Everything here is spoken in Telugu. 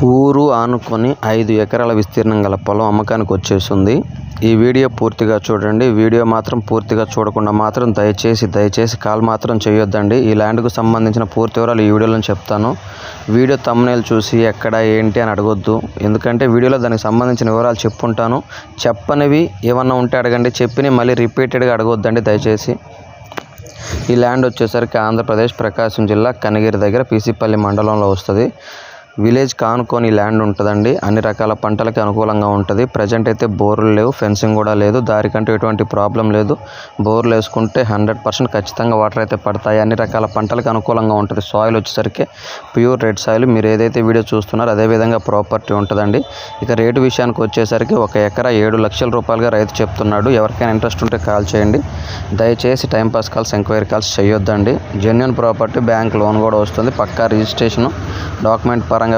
ఊరు ఆనుకొని 5 ఎకరాల విస్తీర్ణం గల పొలం అమ్మకానికి వచ్చేసింది. ఈ వీడియో పూర్తిగా చూడండి. వీడియో మాత్రం పూర్తిగా చూడకుండా మాత్రం దయచేసి కాల్ మాత్రం చేయొద్దండి. ఈ ల్యాండ్కు సంబంధించిన పూర్తి వివరాలు ఈ వీడియోలో చెప్తాను. వీడియో థంబ్నెయిల్ చూసి ఎక్కడ ఏంటి అని అడగొద్దు. ఎందుకంటే వీడియోలో దానికి సంబంధించిన వివరాలు చెప్పుంటాను. చెప్పనివి ఏమన్నా ఉంటే అడగండి, చెప్పినవి మళ్ళీ రిపీటెడ్గా అడగొద్దండి దయచేసి. ఈ ల్యాండ్ వచ్చేసరికి ఆంధ్రప్రదేశ్ ప్రకాశం జిల్లా కనిగిరి దగ్గర పీసీపల్లి మండలంలో వస్తుంది. విలేజ్ కానుకొని ల్యాండ్ ఉంటుందండి. అన్ని రకాల పంటలకి అనుకూలంగా ఉంటుంది. ప్రజెంట్ అయితే బోర్లు లేవు, ఫెన్సింగ్ కూడా లేదు, దారికంటూ ఎటువంటి ప్రాబ్లం లేదు. బోర్లు వేసుకుంటే 100% ఖచ్చితంగా వాటర్ అయితే పడతాయి. అన్ని రకాల పంటలకు అనుకూలంగా ఉంటుంది. సాయిల్ వచ్చేసరికి ప్యూర్ రెడ్ సాయిల్. మీరు ఏదైతే వీడియో చూస్తున్నారో అదేవిధంగా ప్రాపర్టీ ఉంటుందండి. ఇక రేటు విషయానికి వచ్చేసరికి 1 ఎకరా 7 లక్షల రూపాయలుగా రైతు చెప్తున్నాడు. ఎవరికైనా ఇంట్రెస్ట్ ఉంటే కాల్ చేయండి. దయచేసి టైంపాస్ కాల్స్, ఎంక్వైరీ కాల్స్ చేయొద్దండి. జెన్యూన్ ప్రాపర్టీ, బ్యాంక్ లోన్ కూడా వస్తుంది. పక్కా రిజిస్ట్రేషన్, డాక్యుమెంట్ పరంగా